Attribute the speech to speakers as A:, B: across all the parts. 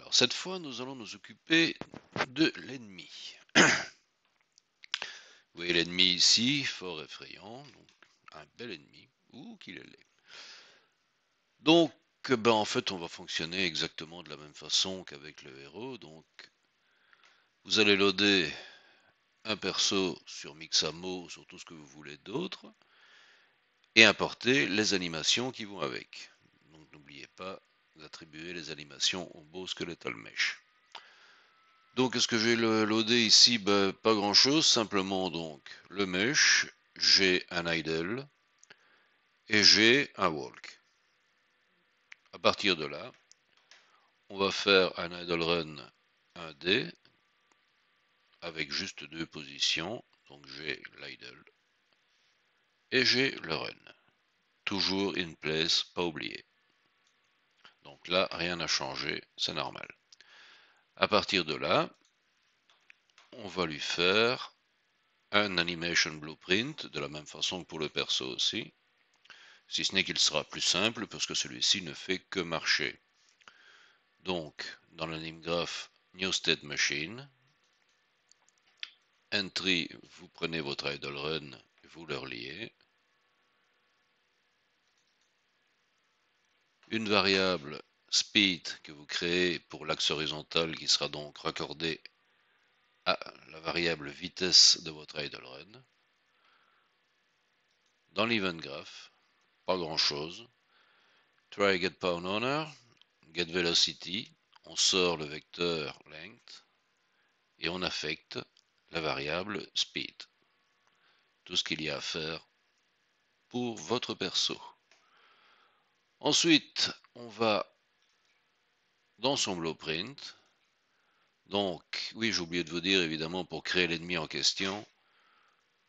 A: Alors cette fois, nous allons nous occuper de l'ennemi. Vous voyez l'ennemi ici, fort effrayant, donc un bel ennemi, ou qu'il est laid. Donc, en fait, on va fonctionner exactement de la même façon qu'avec le héros. Donc, vous allez loader un perso sur Mixamo, sur tout ce que vous voulez d'autre, et importer les animations qui vont avec. Donc, n'oubliez pas d'attribuer les animations au beau skeletal mesh. Donc, est-ce que j'ai loadé ici? Pas grand chose, simplement donc le mesh, j'ai un idle et j'ai un walk. À partir de là, on va faire un idle run 1D avec juste deux positions. Donc, j'ai l'idle et j'ai le run. Toujours in place, pas oublié. Donc là, rien n'a changé, c'est normal. À partir de là, on va lui faire un animation blueprint, de la même façon que pour le perso aussi. Si ce n'est qu'il sera plus simple parce que celui-ci ne fait que marcher. Donc, dans l'anime graph New State Machine, Entry, vous prenez votre idle run et vous le reliez. Une variable speed que vous créez pour l'axe horizontal qui sera donc raccordée à la variable vitesse de votre idle run. Dans l'event graph, pas grand chose. Try get pawn owner, get velocity, on sort le vecteur length et on affecte la variable speed. Tout ce qu'il y a à faire pour votre perso. Ensuite, on va dans son blueprint. Donc, oui, j'ai oublié de vous dire, évidemment, pour créer l'ennemi en question.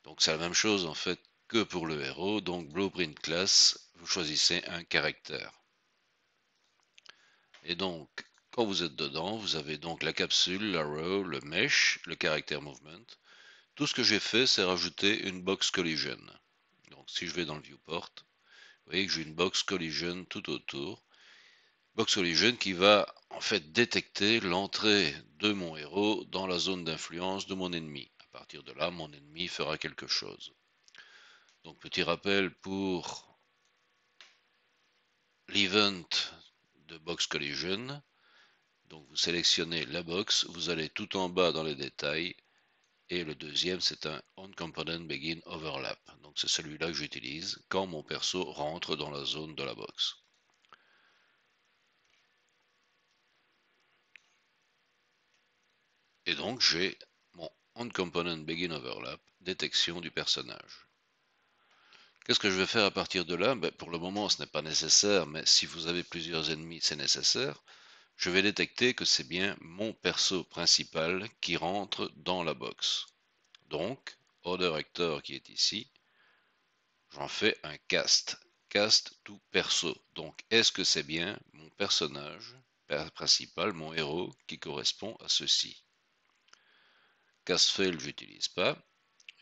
A: Donc, c'est la même chose, en fait, que pour le héros. Donc, blueprint class, vous choisissez un caractère. Et donc, quand vous êtes dedans, vous avez donc la capsule, l'arrow, le mesh, le caractère movement. Tout ce que j'ai fait, c'est rajouter une box collision. Donc, si je vais dans le viewport, vous voyez que j'ai une box collision tout autour. Box collision qui va en fait détecter l'entrée de mon héros dans la zone d'influence de mon ennemi. À partir de là, mon ennemi fera quelque chose. Donc, petit rappel pour l'event de box collision. Donc, vous sélectionnez la box, vous allez tout en bas dans les détails. Et le deuxième, c'est un onComponent begin overlap. Donc, c'est celui-là que j'utilise quand mon perso rentre dans la zone de la box. Et donc, j'ai mon onComponent begin overlap, détection du personnage. Qu'est-ce que je vais faire à partir de là? Pour le moment, ce n'est pas nécessaire, mais si vous avez plusieurs ennemis, c'est nécessaire. Je vais détecter que c'est bien mon perso principal qui rentre dans la box. Donc, Other Actor qui est ici, j'en fais un cast. Cast to perso. Donc, est-ce que c'est bien mon personnage principal, mon héros, qui correspond à ceci? Cast fail, j'utilise pas.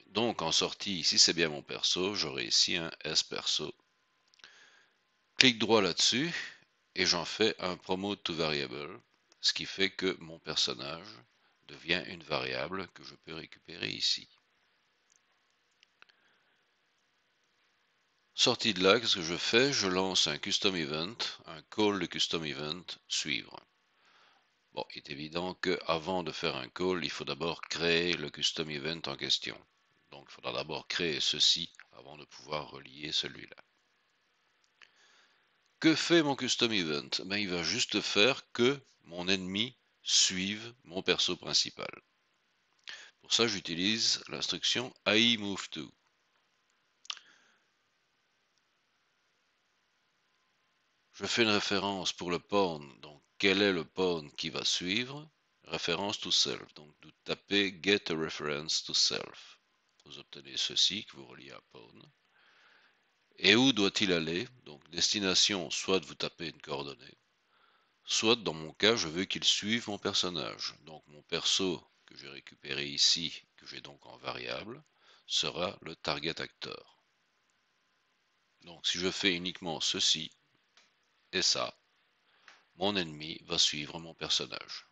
A: Donc, en sortie, si c'est bien mon perso, j'aurai ici un S perso. Clique droit là-dessus et j'en fais un promote to variable, ce qui fait que mon personnage devient une variable que je peux récupérer ici. Sorti de là, qu'est-ce que je fais? Je lance un custom event, un call de custom event suivre. Bon, il est évident qu'avant de faire un call, il faut d'abord créer le custom event en question. Donc, il faudra d'abord créer ceci avant de pouvoir relier celui-là. Que fait mon custom event? Il va juste faire que mon ennemi suive mon perso principal. Pour ça, j'utilise l'instruction AI move to. Je fais une référence pour le pawn, donc quel est le pawn qui va suivre? Référence to self, donc vous tapez get a reference to self. Vous obtenez ceci que vous reliez à pawn. Et où doit-il aller? Donc destination, soit vous tapez une coordonnée, soit dans mon cas, je veux qu'il suive mon personnage. Donc mon perso que j'ai récupéré ici, que j'ai donc en variable, sera le target actor. Donc si je fais uniquement ceci et ça, mon ennemi va suivre mon personnage.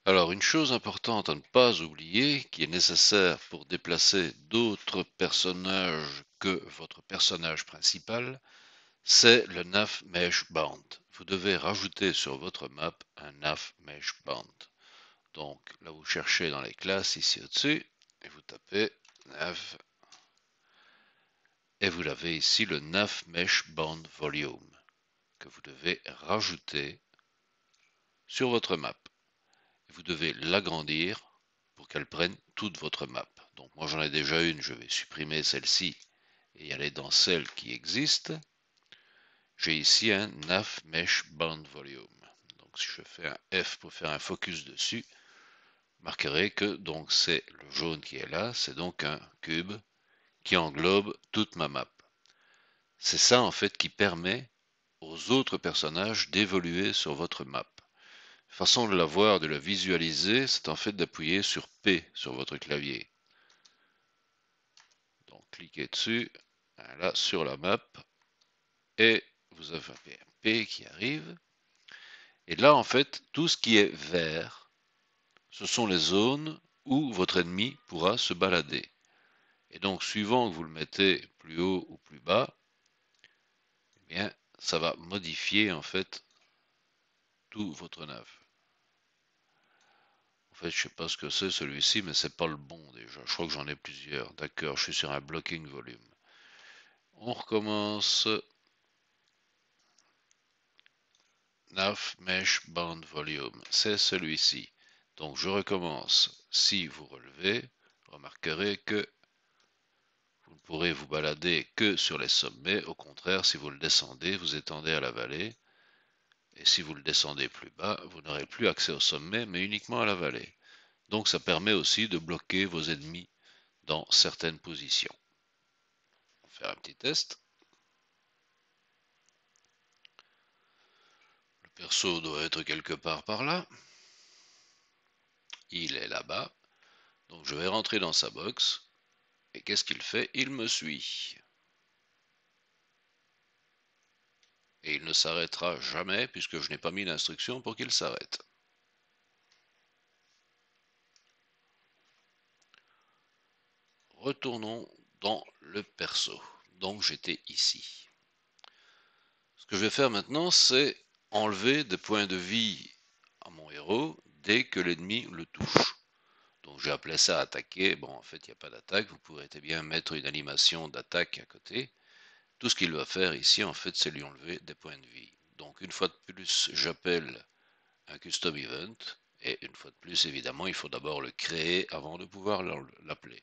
A: Alors, une chose importante à ne pas oublier, qui est nécessaire pour déplacer d'autres personnages que votre personnage principal, c'est le nav mesh band. Vous devez rajouter sur votre map un nav mesh band. Donc, là, vous cherchez dans les classes ici au-dessus, et vous tapez nav, et vous avez ici le nav mesh band volume, que vous devez rajouter sur votre map. Vous devez l'agrandir pour qu'elle prenne toute votre map. Donc moi j'en ai déjà une, je vais supprimer celle-ci et aller dans celle qui existe. J'ai ici un nav mesh band volume. Donc si je fais un F pour faire un focus dessus, vous marquerez que donc c'est le jaune qui est là, c'est donc un cube qui englobe toute ma map. C'est ça en fait qui permet aux autres personnages d'évoluer sur votre map. Façon de la voir, de la visualiser, c'est en fait d'appuyer sur P sur votre clavier. Donc cliquez dessus, là sur la map, et vous avez un P qui arrive. Et là en fait, tout ce qui est vert, ce sont les zones où votre ennemi pourra se balader. Et donc suivant que vous le mettez plus haut ou plus bas, eh bien ça va modifier en fait tout votre nav. En fait, je sais pas ce que c'est celui-ci, mais c'est pas le bon déjà. Je crois que j'en ai plusieurs. D'accord, je suis sur un blocking volume. On recommence. Nav Mesh Band Volume, c'est celui-ci. Donc je recommence. Si vous relevez, remarquerez que vous ne pourrez vous balader que sur les sommets. Au contraire, si vous le descendez, vous étendez à la vallée. Et si vous le descendez plus bas, vous n'aurez plus accès au sommet, mais uniquement à la vallée. Donc ça permet aussi de bloquer vos ennemis dans certaines positions. On va faire un petit test. Le perso doit être quelque part par là. Il est là-bas. Donc je vais rentrer dans sa box. Et qu'est-ce qu'il fait? Il me suit. Et il ne s'arrêtera jamais puisque je n'ai pas mis l'instruction pour qu'il s'arrête. Retournons dans le perso. Donc j'étais ici. Ce que je vais faire maintenant, c'est enlever des points de vie à mon héros dès que l'ennemi le touche. Donc j'ai appelé ça attaquer. Bon, en fait, il n'y a pas d'attaque. Vous pourrez très bien mettre une animation d'attaque à côté. Tout ce qu'il va faire ici, en fait, c'est lui enlever des points de vie. Donc une fois de plus, j'appelle un custom event. Et une fois de plus, évidemment, il faut d'abord le créer avant de pouvoir l'appeler.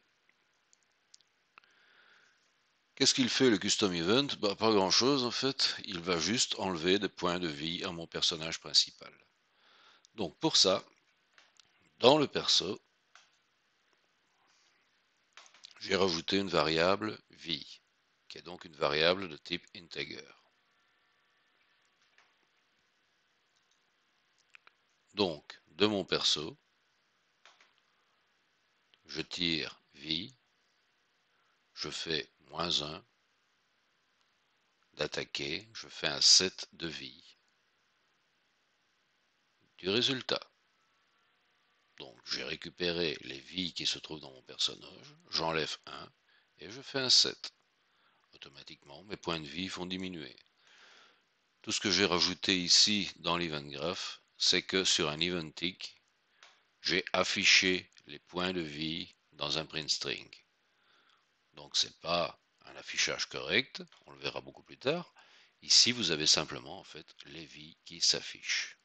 A: Qu'est-ce qu'il fait le custom event? Bah, pas grand chose en fait, il va juste enlever des points de vie à mon personnage principal. Donc pour ça, dans le perso, j'ai rajouté une variable vie, qui est donc une variable de type integer. Donc, de mon perso, je tire vie, je fais -1 d'attaquer, je fais un set de vie du résultat. Donc j'ai récupéré les vies qui se trouvent dans mon personnage, j'enlève 1 et je fais un set. Automatiquement, mes points de vie vont diminuer. Tout ce que j'ai rajouté ici dans l'event graph, c'est que sur un event tick, j'ai affiché les points de vie dans un print string. Donc c'est pas un affichage correct, on le verra beaucoup plus tard. Ici, vous avez simplement en fait les vies qui s'affichent.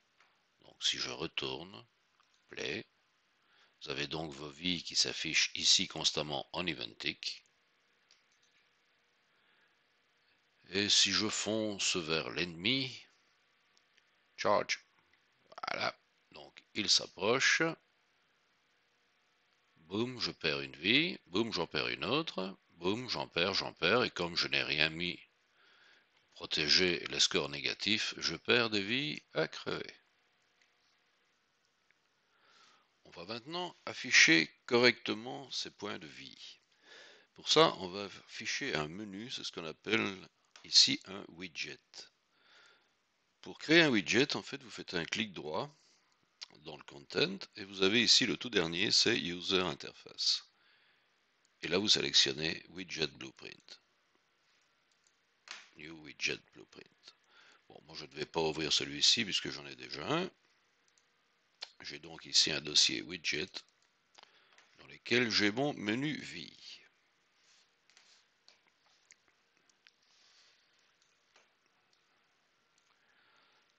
A: Donc si je retourne, play, vous avez donc vos vies qui s'affichent ici constamment en event tick. Et si je fonce vers l'ennemi, charge, voilà, donc il s'approche, boum, je perds une vie, boum, j'en perds une autre, boum, j'en perds, et comme je n'ai rien mis pour protéger les scores négatifs, je perds des vies à crever. On va maintenant afficher correctement ces points de vie. Pour ça, on va afficher un menu, c'est ce qu'on appelle ici un widget. pour créer un widget, en fait, vous faites un clic droit dans le content et vous avez ici le tout dernier, c'est User Interface. Et là, vous sélectionnez Widget Blueprint. New Widget Blueprint. Bon, moi, je ne vais pas ouvrir celui-ci puisque j'en ai déjà un. J'ai donc ici un dossier Widget dans lequel j'ai mon menu vie.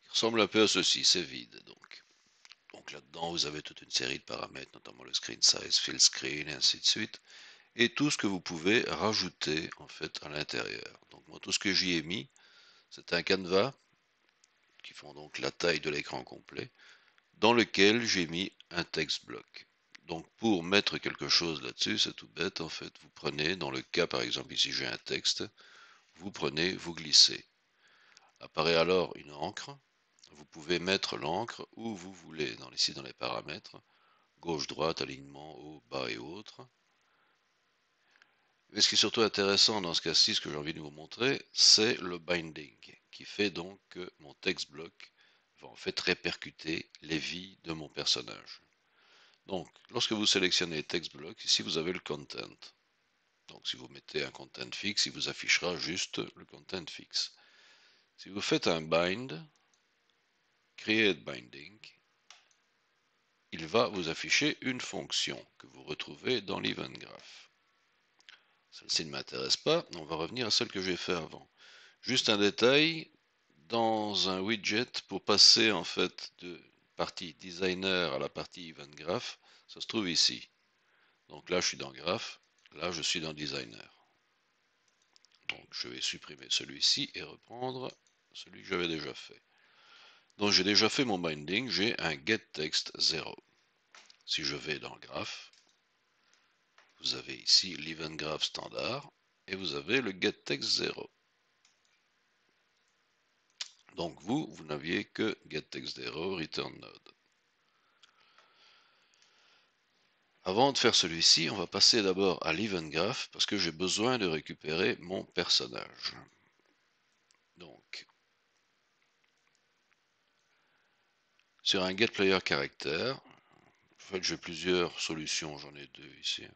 A: Il ressemble un peu à ceci, c'est vide donc. Donc là-dedans, vous avez toute une série de paramètres, notamment le screen size, fill screen, et ainsi de suite. Et tout ce que vous pouvez rajouter en fait à l'intérieur. Donc moi, tout ce que j'y ai mis, c'est un canevas qui font donc la taille de l'écran complet, dans lequel j'ai mis un text block. Donc pour mettre quelque chose là-dessus, c'est tout bête en fait. Vous prenez, dans le cas par exemple ici j'ai un texte, vous prenez, vous glissez. Apparaît alors une encre. Vous pouvez mettre l'encre où vous voulez, ici dans les paramètres, gauche, droite, alignement, haut, bas et autres. Mais ce qui est surtout intéressant dans ce cas-ci, ce que j'ai envie de vous montrer, c'est le binding, qui fait donc que mon text block va en fait répercuter les vies de mon personnage. Donc, lorsque vous sélectionnez text block, ici vous avez le content. Donc, si vous mettez un content fixe, il vous affichera juste le content fixe. Si vous faites un bind, create binding, il va vous afficher une fonction que vous retrouvez dans l'event graph. Celle-ci ne m'intéresse pas, on va revenir à celle que j'ai fait avant. Juste un détail, dans un widget, pour passer en fait de partie designer à la partie event graph, ça se trouve ici. Donc là, je suis dans graph, là, je suis dans designer. Donc je vais supprimer celui-ci et reprendre celui que j'avais déjà fait. Donc j'ai déjà fait mon binding, j'ai un getText 0. Si je vais dans graph, vous avez ici l'event graph standard et vous avez le getText 0. Donc vous n'aviez que getText0 return node. Avant de faire celui-ci, on va passer d'abord à l'event graph parce que j'ai besoin de récupérer mon personnage. Donc, sur un getPlayerCharacter, en fait j'ai plusieurs solutions, j'en ai deux ici.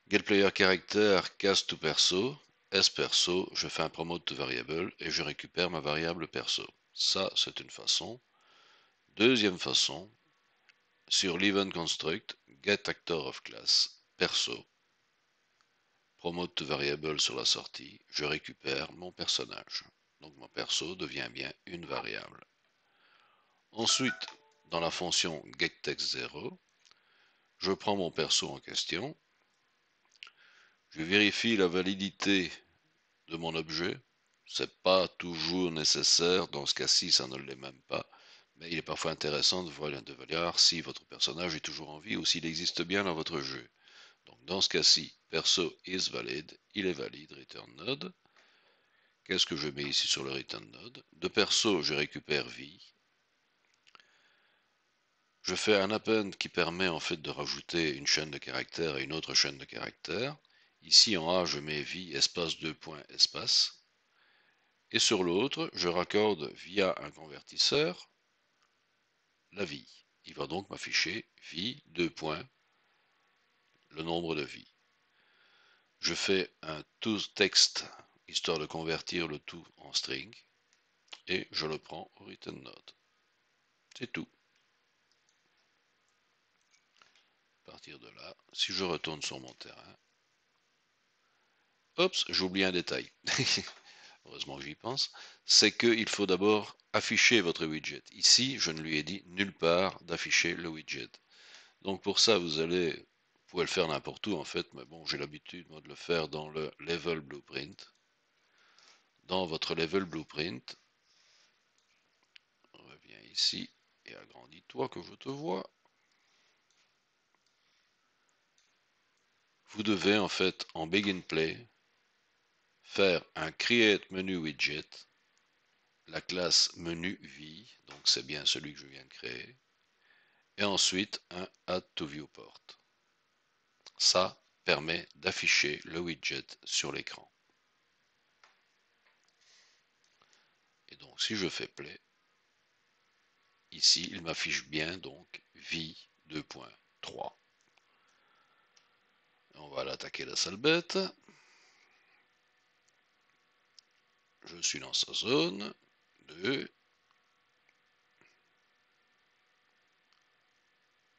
A: GetPlayerCharacter cast to perso, sPerso, je fais un promote to variable et je récupère ma variable perso. Ça, c'est une façon. Deuxième façon, sur l'event construct, getActorOfClass, perso, promote to variable sur la sortie, je récupère mon personnage. Donc mon perso devient bien une variable. Ensuite, dans la fonction getText0, je prends mon perso en question, je vérifie la validité de mon objet. C'est pas toujours nécessaire, dans ce cas-ci ça ne l'est même pas, mais il est parfois intéressant de voir si votre personnage est toujours en vie ou s'il existe bien dans votre jeu. Donc dans ce cas-ci, perso is valid, il est valide, return node. Qu'est-ce que je mets ici sur le return node? De perso, je récupère vie. Je fais un append qui permet en fait de rajouter une chaîne de caractères et une autre chaîne de caractères. Ici en A, je mets vie espace 2 points espace. Et sur l'autre, je raccorde via un convertisseur la vie. Il va donc m'afficher vie 2 points, le nombre de vies. Je fais un toText histoire de convertir le tout en string et je le prends au return node. C'est tout. À partir de là, si je retourne sur mon terrain, oups, j'oublie un détail. Heureusement que j'y pense, c'est qu'il faut d'abord afficher votre widget. Ici, je ne lui ai dit nulle part d'afficher le widget. Donc pour ça, vous pouvez le faire n'importe où en fait, mais bon, j'ai l'habitude moi de le faire dans le Level Blueprint. Dans votre Level Blueprint, reviens ici et agrandis-toi que je te vois. Vous devez en fait en Begin Play faire un Create Menu Widget, la classe menu vie, donc c'est bien celui que je viens de créer, et ensuite un Add to Viewport. Ça permet d'afficher le widget sur l'écran. donc si je fais play, ici il m'affiche bien donc vie 2.3. On va l'attaquer la sale bête. Je suis dans sa zone 2.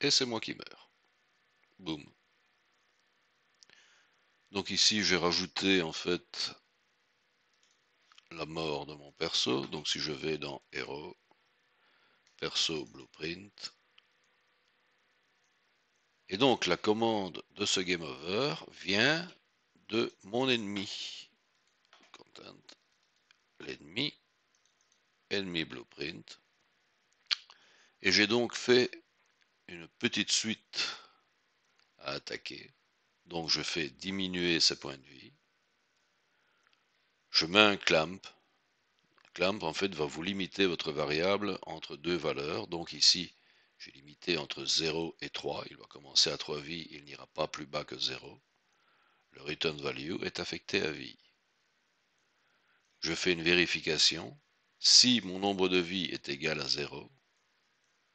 A: Et c'est moi qui meurs. Boum. Donc ici j'ai rajouté en fait la mort de mon perso. Donc si je vais dans Hero, perso blueprint, et donc la commande de ce game over vient de mon ennemi. Content, l'ennemi, ennemi blueprint. Et j'ai donc fait une petite suite à attaquer. Donc je fais diminuer ses points de vie. Je mets un clamp. Clamp en fait va vous limiter votre variable entre deux valeurs. Donc ici, j'ai limité entre 0 et 3. Il va commencer à 3 vies, il n'ira pas plus bas que 0. Le return value est affecté à vie. Je fais une vérification. Si mon nombre de vies est égal à 0,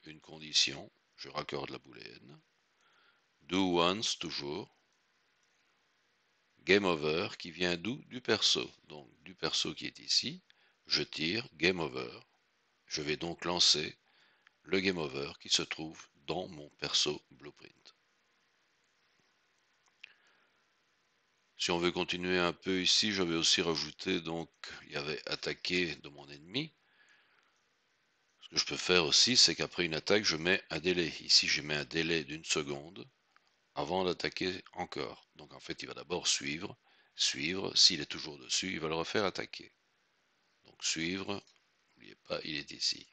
A: une condition, je raccorde la booléenne. Do once toujours. Game over qui vient d'où? Du perso. Donc du perso qui est ici. Je tire game over. Je vais donc lancer le game over qui se trouve dans mon perso blueprint. Si on veut continuer un peu ici, je vais aussi rajouter, donc il y avait attaqué de mon ennemi. Ce que je peux faire aussi, c'est qu'après une attaque, je mets un délai. Ici, je mets un délai d'1 seconde avant d'attaquer encore. Donc en fait, il va d'abord suivre. S'il est toujours dessus, il va le refaire attaquer. Donc suivre, n'oubliez pas, il est ici.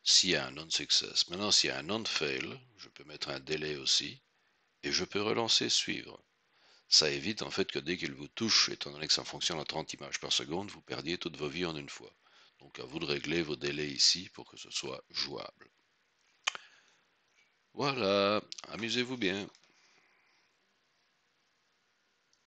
A: S'il y a un non-success. Maintenant, s'il y a un non-fail, je peux mettre un délai aussi. Et je peux relancer suivre. Ça évite en fait que dès qu'il vous touche, étant donné que ça fonctionne à 30 images par seconde, vous perdiez toutes vos vies en une fois. Donc à vous de régler vos délais ici pour que ce soit jouable. Voilà, amusez-vous bien.